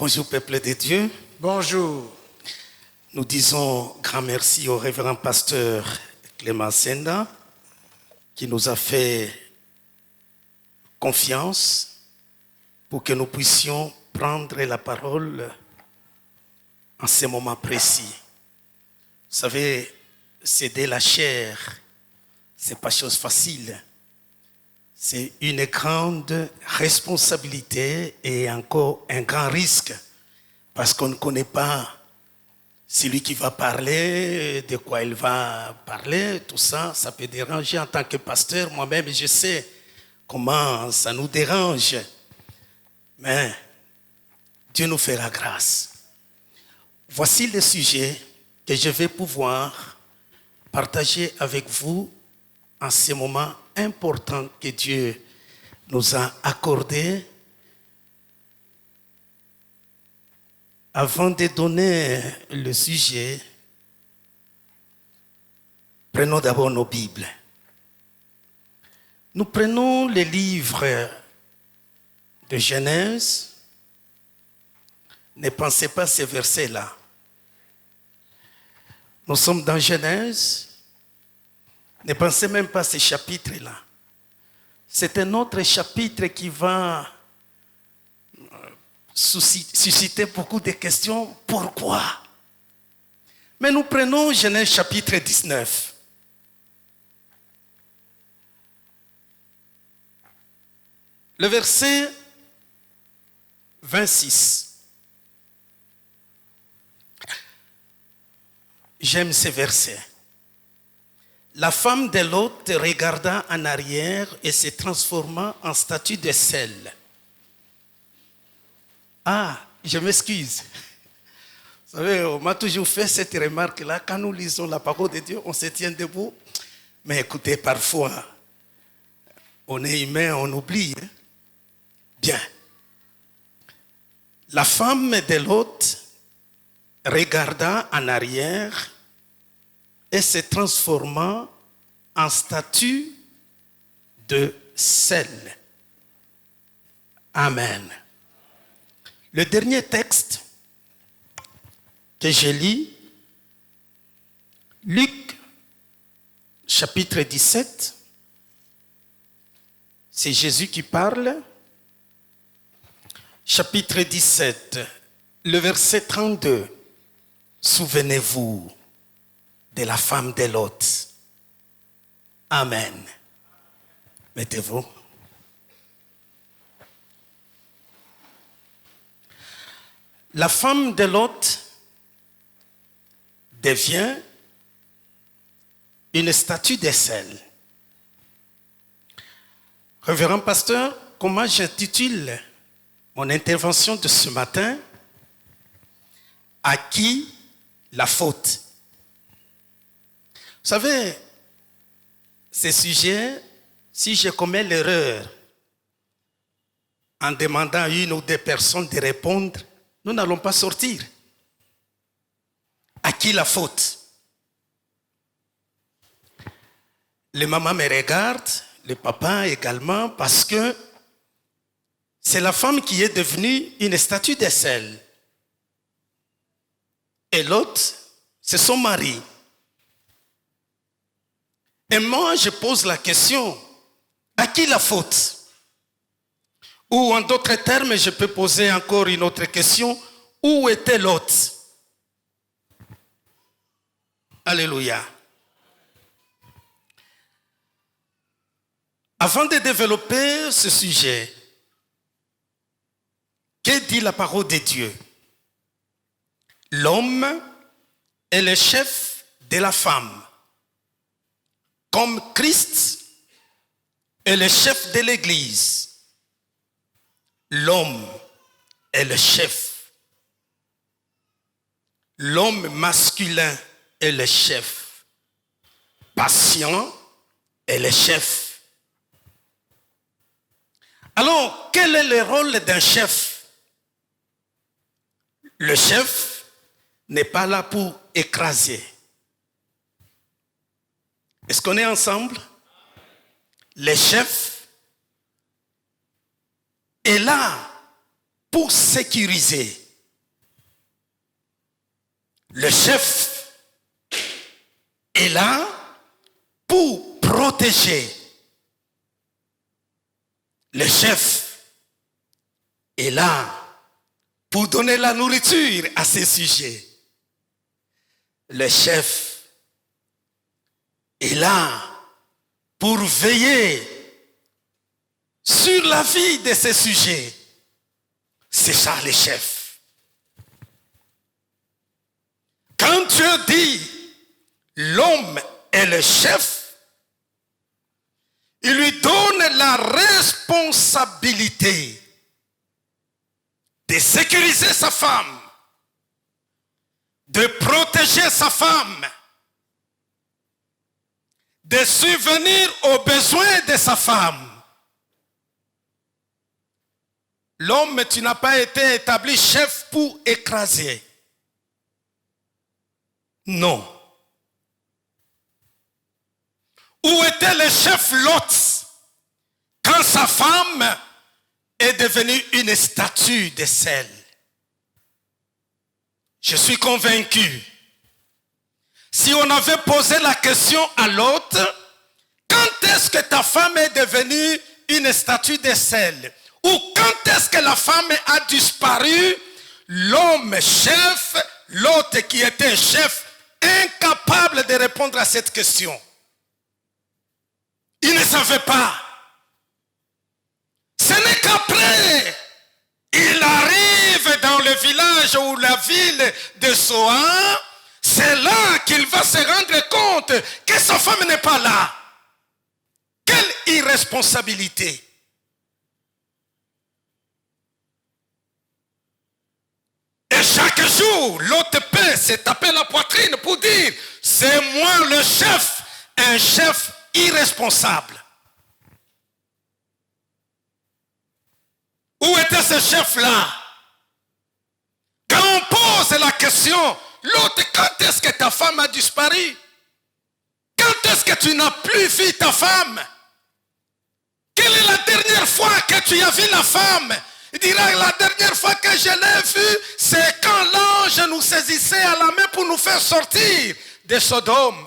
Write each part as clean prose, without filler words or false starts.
Bonjour peuple de Dieu. Bonjour. Nous disons grand merci au révérend pasteur Clément Senda qui nous a fait confiance pour que nous puissions prendre la parole en ces moments précis. Vous savez, céder la chair, c'est pas chose facile. C'est une grande responsabilité et encore un grand risque parce qu'on ne connaît pas celui qui va parler, de quoi il va parler, tout ça, ça peut déranger en tant que pasteur. Moi-même, je sais comment ça nous dérange. Mais Dieu nous fera grâce. Voici le sujet que je vais pouvoir partager avec vous en ces moments importants que Dieu nous a accordés. Avant de donner le sujet, prenons d'abord nos Bibles. Nous prenons le livre de Genèse. Ne pensez pas à ces versets-là. Nous sommes dans Genèse. Ne pensez même pas à ces chapitres-là. C'est un autre chapitre qui va susciter beaucoup de questions. Pourquoi? Mais nous prenons Genèse chapitre 19. Le verset 26. J'aime ces versets. La femme de Lot regarda en arrière et se transforma en statue de sel. Ah, je m'excuse. Vous savez, on m'a toujours fait cette remarque-là. Quand nous lisons la parole de Dieu, on se tient debout. Mais écoutez, parfois, on est humain, on oublie. Hein? Bien. La femme de Lot regarda en arrière et se transforma en statue de sel. Amen. Le dernier texte que je lis, Luc, chapitre 17, c'est Jésus qui parle. Chapitre 17, le verset 32. Souvenez-vous de la femme de Lot. Amen. Mettez-vous. La femme de Lot devient une statue de sel. Révérend pasteur, comment j'intitule mon intervention de ce matin? À qui la faute? Vous savez, ce sujet, si je commets l'erreur en demandant à une ou deux personnes de répondre, nous n'allons pas sortir. À qui la faute? Les mamans me regardent, les papas également, parce que c'est la femme qui est devenue une statue de sel. Et l'autre, c'est son mari. Et moi, je pose la question, à qui la faute? Ou en d'autres termes, je peux poser encore une autre question, où était l'autre? Alléluia. Avant de développer ce sujet, que dit la parole de Dieu? L'homme est le chef de la femme, comme Christ est le chef de l'Église. L'homme est le chef. L'homme masculin est le chef. Patient est le chef. Alors, quel est le rôle d'un chef? Le chef n'est pas là pour écraser. Est-ce qu'on est ensemble? Le chef est là pour sécuriser. Le chef est là pour protéger. Le chef est là pour donner la nourriture à ses sujets. Le chef est là pour veiller sur la vie de ses sujets. C'est ça le chef. Quand Dieu dit l'homme est le chef, il lui donne la responsabilité de sécuriser sa femme, de protéger sa femme, de subvenir aux besoins de sa femme. L'homme, tu n'as pas été établi chef pour écraser. Non. Où était le chef Lot quand sa femme est devenue une statue de sel? Je suis convaincu. Si on avait posé la question à Lot, quand est-ce que ta femme est devenue une statue de sel? Ou quand est-ce que la femme a disparu? L'homme chef, Lot qui était chef, incapable de répondre à cette question. Il ne savait pas. Ce n'est qu'après, il arrive dans le village ou la ville de Zoan, c'est là qu'il va se rendre compte que sa femme n'est pas là. Quelle irresponsabilité! Et chaque jour, l'autre peut se taper la poitrine pour dire, c'est moi le chef, un chef irresponsable. Où était ce chef-là? Quand on pose la question, l'autre, quand est-ce que ta femme a disparu? Quand est-ce que tu n'as plus vu ta femme? Quelle est la dernière fois que tu as vu la femme? Il dira, la dernière fois que je l'ai vue, c'est quand l'ange nous saisissait à la main pour nous faire sortir de Sodome.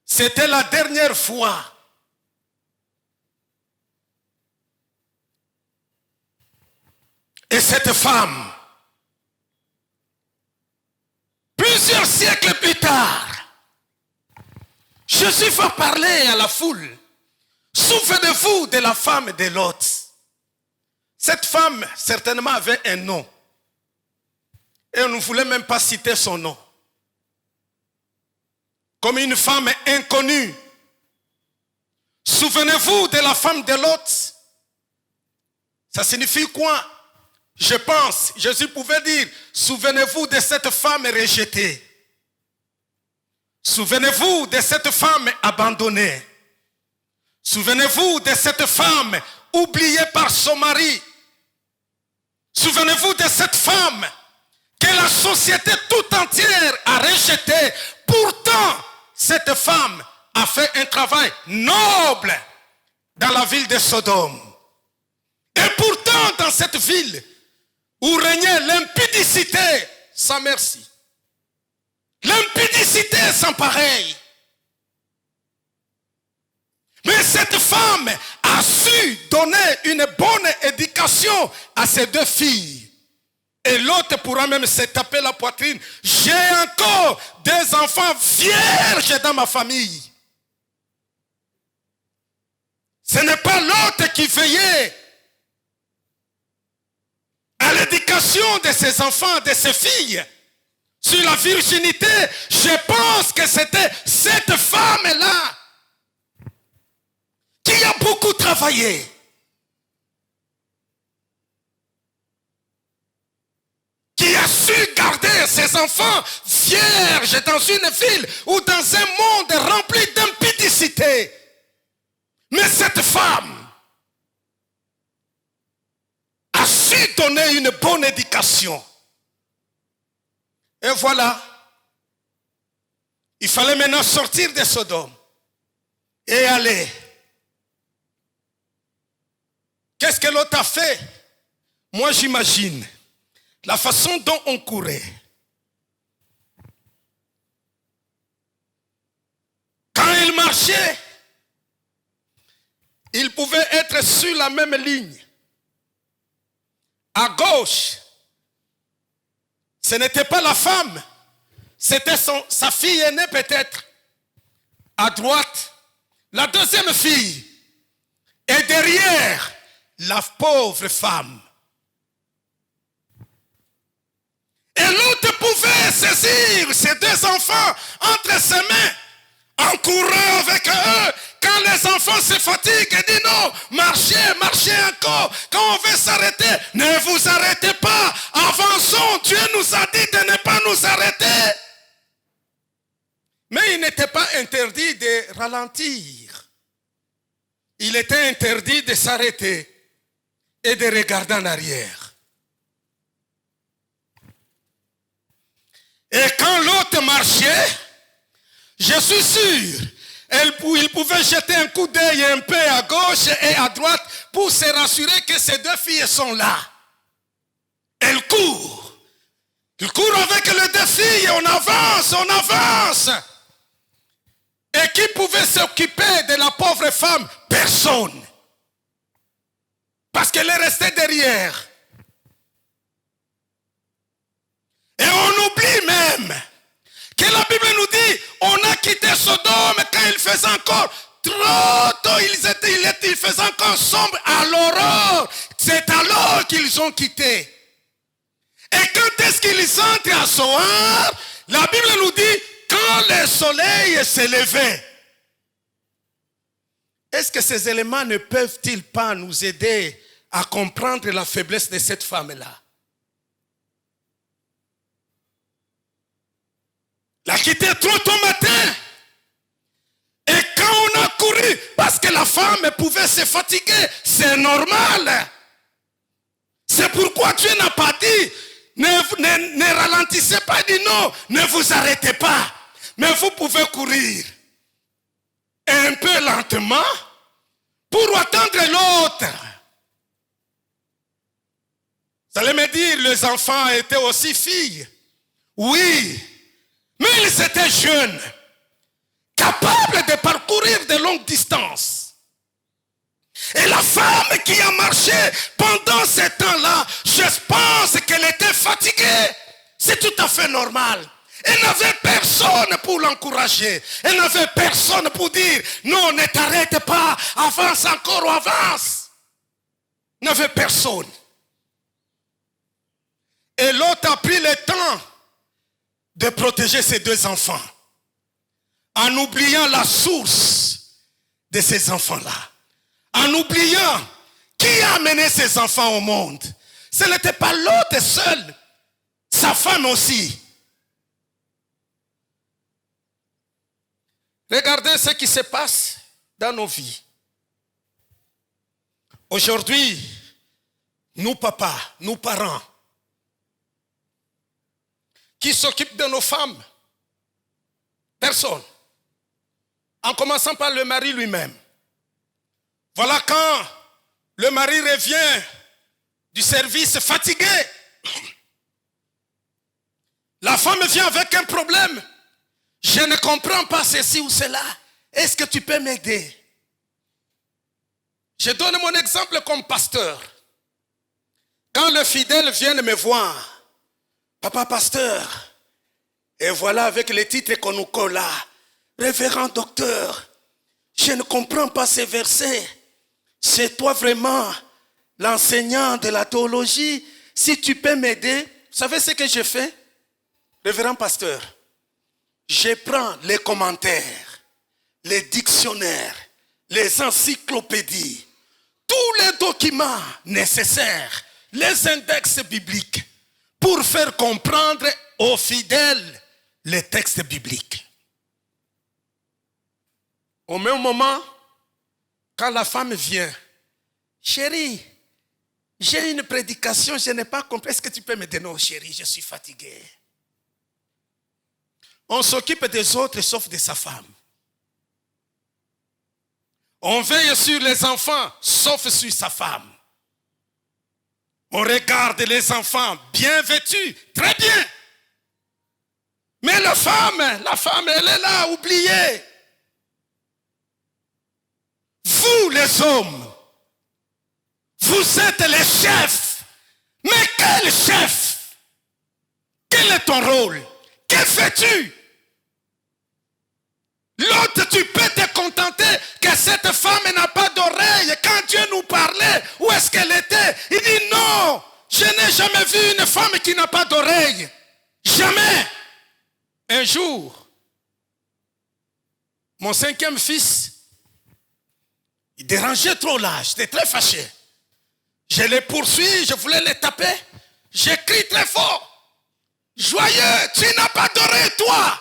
C'était la dernière fois. Et cette femme, plusieurs siècles plus tard, Jésus va parler à la foule. Souvenez-vous de la femme de Lot. Cette femme, certainement, avait un nom. Et on ne voulait même pas citer son nom. Comme une femme inconnue. Souvenez-vous de la femme de Lot. Ça signifie quoi? Je pense, Jésus pouvait dire, souvenez-vous de cette femme rejetée. Souvenez-vous de cette femme abandonnée. Souvenez-vous de cette femme oubliée par son mari. Souvenez-vous de cette femme que la société tout entière a rejetée. Pourtant, cette femme a fait un travail noble dans la ville de Sodome. Et pourtant, dans cette ville où régnait l'impudicité sans merci, l'impudicité sans pareil, mais cette femme a su donner une bonne éducation à ses deux filles. Et l'autre pourra même se taper la poitrine. J'ai encore des enfants vierges dans ma famille. Ce n'est pas l'autre qui veillait à l'éducation de ses enfants, de ses filles. Sur la virginité, je pense que c'était cette femme-là qui a beaucoup travaillé. Qui a su garder ses enfants vierges dans une ville ou dans un monde rempli d'impudicité. Mais cette femme a su donner une bonne éducation. Et voilà, il fallait maintenant sortir de Sodome et aller. Qu'est-ce que l'autre a fait? Moi j'imagine, la façon dont on courait. Quand il marchait, il pouvait être sur la même ligne. À gauche, ce n'était pas la femme, c'était sa fille aînée peut-être. À droite, la deuxième fille. Et derrière, la pauvre femme. Et l'autre pouvait saisir ces deux enfants entre ses mains, en courant avec eux. Quand les enfants se fatiguent, il dit non, marchez, marchez encore. Quand on veut s'arrêter, ne vous arrêtez pas. Avançons, Dieu nous a dit de ne pas nous arrêter. Mais il n'était pas interdit de ralentir. Il était interdit de s'arrêter et de regarder en arrière. Et quand l'autre marchait, je suis sûr, il pouvait jeter un coup d'œil un peu à gauche et à droite pour se rassurer que ces deux filles sont là. Elle court. Il court avec les deux filles, on avance, on avance. Et qui pouvait s'occuper de la pauvre femme? Personne. Parce qu'elle est restée derrière. Et on oublie même que la Bible nous dit, on a quitté Sodome quand il faisait encore trop tôt, il faisait encore sombre à l'aurore. C'est alors qu'ils ont quitté. Et quand est-ce qu'ils entrent à Zoar? La Bible nous dit, quand le soleil s'est levé. Est-ce que ces éléments ne peuvent-ils pas nous aider à comprendre la faiblesse de cette femme-là? La quitter trop tôt matin. Et quand on a couru, parce que la femme pouvait se fatiguer, c'est normal. C'est pourquoi Dieu n'a pas dit, ne ralentissez pas, dit non, ne vous arrêtez pas. Mais vous pouvez courir un peu lentement pour attendre l'autre. Vous allez me dire, les enfants étaient aussi filles. Oui, mais ils étaient jeunes, capables de parcourir de longues distances. Et la femme qui a marché pendant ce temps-là, je pense qu'elle était fatiguée. C'est tout à fait normal. Elle n'avait personne pour l'encourager. Elle n'avait personne pour dire, non, ne t'arrête pas, avance encore ou avance. Elle n'avait personne. Et l'autre a pris le temps de protéger ses deux enfants, en oubliant la source de ces enfants-là. En oubliant qui a amené ces enfants au monde. Ce n'était pas l'autre seul, sa femme aussi. Regardez ce qui se passe dans nos vies. Aujourd'hui, nous papas, nous parents, qui s'occupent de nos femmes? Personne. En commençant par le mari lui-même. Voilà quand le mari revient du service fatigué. La femme vient avec un problème. Je ne comprends pas ceci ou cela. Est-ce que tu peux m'aider? Je donne mon exemple comme pasteur. Quand le fidèle vient me voir, papa pasteur, et voilà avec les titres qu'on nous colle là, révérend docteur, je ne comprends pas ces versets. C'est toi vraiment l'enseignant de la théologie. Si tu peux m'aider, vous savez ce que je fais? Révérend pasteur, je prends les commentaires, les dictionnaires, les encyclopédies, tous les documents nécessaires, les index bibliques, pour faire comprendre aux fidèles les textes bibliques. Au même moment, quand la femme vient, chérie, j'ai une prédication, je n'ai pas compris, est-ce que tu peux me dire non, chérie, je suis fatigué. On s'occupe des autres sauf de sa femme. On veille sur les enfants sauf sur sa femme. On regarde les enfants bien vêtus, très bien. Mais la femme, elle est là, oubliée. Vous, les hommes, vous êtes les chefs. Mais quel chef? Quel est ton rôle? Que fais-tu? L'autre, tu peux te contenter que cette femme n'a pas d'oreille. Quand Dieu nous parlait, où est-ce qu'elle était? Il dit non, je n'ai jamais vu une femme qui n'a pas d'oreille. Jamais. Un jour, mon 5e fils, il dérangeait trop là, j'étais très fâché. Je les poursuis, je voulais les taper. J'ai crié très fort. Joyeux, tu n'as pas d'oreille, toi.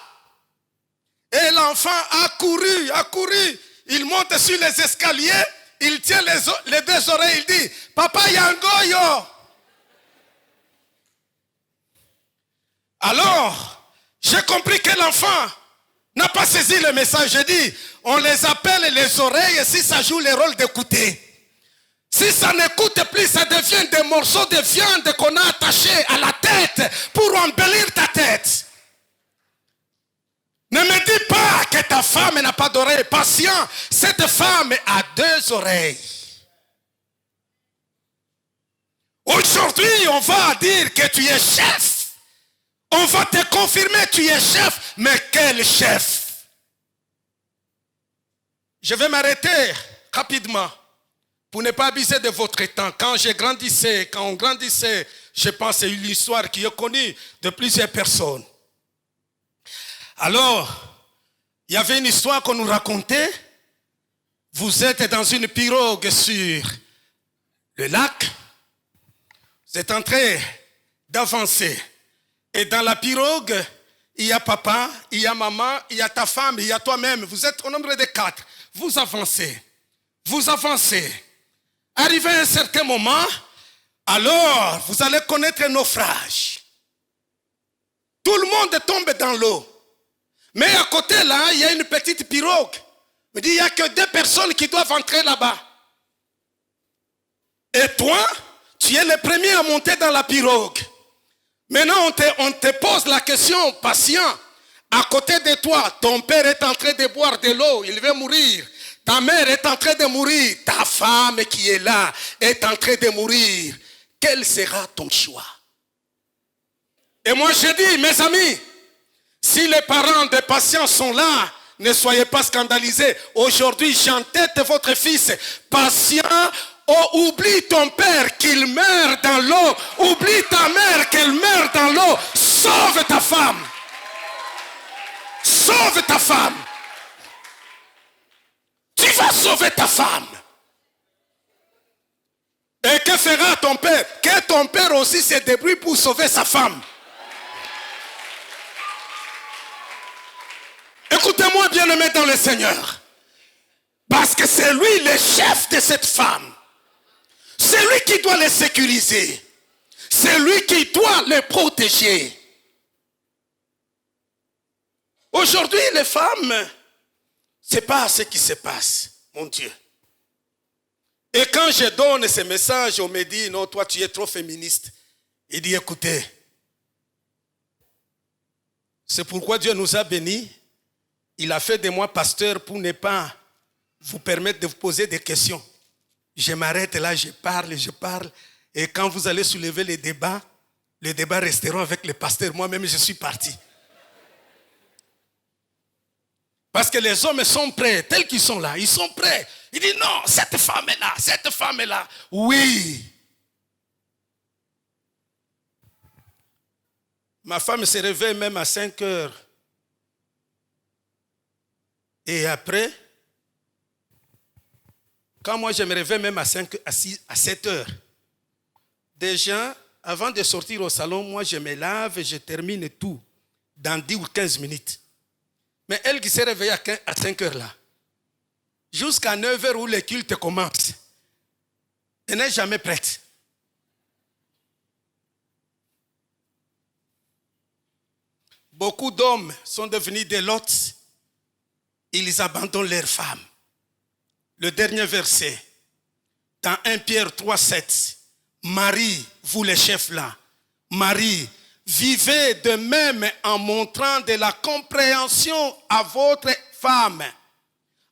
Et l'enfant a couru. Il monte sur les escaliers, il tient les 2 oreilles, il dit, papa, il y a un goyo. Alors, j'ai compris que l'enfant n'a pas saisi le message. J'ai dit, on les appelle les oreilles si ça joue le rôle d'écouter. Si ça n'écoute plus, ça devient des morceaux de viande qu'on a attachés à la tête pour embellir ta tête. Ne me dis pas que ta femme n'a pas d'oreille. Patient, cette femme a 2 oreilles. Aujourd'hui, on va dire que tu es chef. On va te confirmer que tu es chef. Mais quel chef? Je vais m'arrêter rapidement pour ne pas abuser de votre temps. Quand on grandissait, je pense que c'est une histoire qui est connue de plusieurs personnes. Alors, il y avait une histoire qu'on nous racontait. Vous êtes dans une pirogue sur le lac. Vous êtes en train d'avancer. Et dans la pirogue, il y a papa, il y a maman, il y a ta femme, il y a toi-même. Vous êtes au nombre de 4. Vous avancez. Arrivé à un certain moment, alors vous allez connaître un naufrage. Tout le monde tombe dans l'eau. Mais à côté là, il y a une petite pirogue. Il dit, il n'y a que 2 personnes qui doivent entrer là-bas. Et toi, tu es le premier à monter dans la pirogue. Maintenant, on te pose la question, patient. À côté de toi, ton père est en train de boire de l'eau, il veut mourir. Ta mère est en train de mourir. Ta femme qui est là est en train de mourir. Quel sera ton choix? Et moi, je dis, mes amis, si les parents des patients sont là, ne soyez pas scandalisés. Aujourd'hui, j'entête votre fils. Patient, oublie ton père qu'il meurt dans l'eau. Oublie ta mère qu'elle meurt dans l'eau. Sauve ta femme. Sauve ta femme. Tu vas sauver ta femme. Et que fera ton père? Que ton père aussi se débrouille pour sauver sa femme. Écoutez-moi, bien-aimés dans le Seigneur. Parce que c'est lui le chef de cette femme. C'est lui qui doit les sécuriser. C'est lui qui doit les protéger. Aujourd'hui, les femmes, c'est pas ce qui se passe, mon Dieu. Et quand je donne ces messages, on me dit, non, toi tu es trop féministe. Il dit, écoutez, c'est pourquoi Dieu nous a bénis. Il a fait de moi pasteur pour ne pas vous permettre de vous poser des questions. Je m'arrête là, je parle. Et quand vous allez soulever les débats resteront avec le pasteur. Moi-même, je suis parti. Parce que les hommes sont prêts, tels qu'ils sont là. Ils sont prêts. Ils disent non, cette femme est là. Oui. Ma femme se réveille même à 5 heures. Et après, quand moi je me réveille même à 7 heures, déjà, avant de sortir au salon, moi je me lave et je termine tout dans 10 ou 15 minutes. Mais elle qui s'est réveillée à 5 heures là, jusqu'à 9 heures où le culte commence, elle n'est jamais prête. Beaucoup d'hommes sont devenus des lots. Ils abandonnent leurs femmes. Le dernier verset, dans 1 Pierre 3, 7. Marie, vous les chefs là, Marie, vivez de même en montrant de la compréhension à votre femme,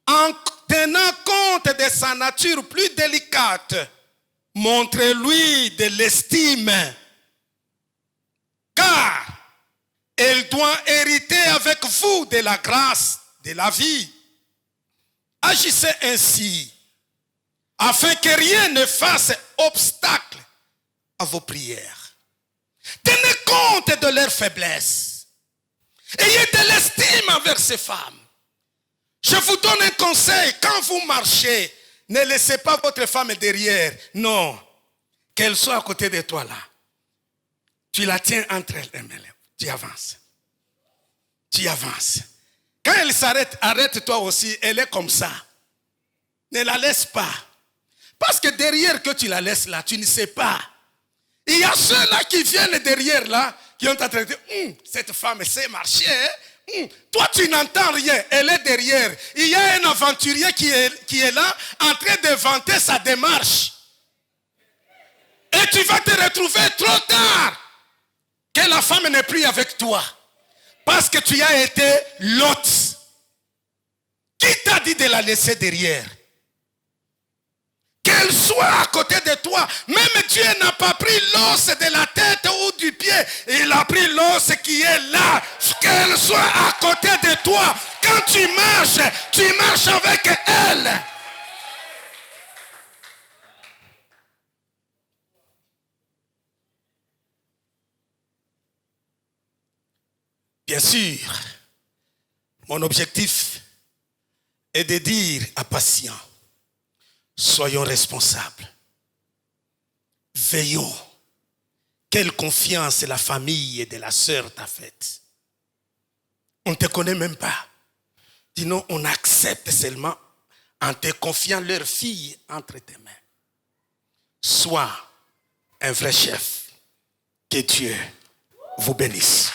en tenant compte de sa nature plus délicate. Montrez-lui de l'estime, car elle doit hériter avec vous de la grâce, de la vie. Agissez ainsi, afin que rien ne fasse obstacle à vos prières. Tenez compte de leurs faiblesses. Ayez de l'estime envers ces femmes. Je vous donne un conseil, quand vous marchez, ne laissez pas votre femme derrière. Non, qu'elle soit à côté de toi là. Tu la tiens entre elles. Tu avances. Tu avances. Quand elle s'arrête, arrête-toi aussi. Elle est comme ça. Ne la laisse pas. Parce que derrière que tu la laisses là, tu ne sais pas. Il y a ceux-là qui viennent derrière là, qui ont traité de dire, cette femme sait marcher. Toi, tu n'entends rien. Elle est derrière. Il y a un aventurier qui est là, en train de vanter sa démarche. Et tu vas te retrouver trop tard. Que la femme n'est plus avec toi. Parce que tu as été l'hôte. Qui t'a dit de la laisser derrière? Qu'elle soit à côté de toi. Même Dieu n'a pas pris l'os de la tête ou du pied. Il a pris l'os qui est là. Qu'elle soit à côté de toi. Quand tu marches avec elle. Bien sûr, mon objectif est de dire à patients, soyons responsables. Veillons. Quelle confiance la famille de la sœur t'a faite. On ne te connaît même pas. Sinon, on accepte seulement en te confiant leur fille entre tes mains. Sois un vrai chef. Que Dieu vous bénisse.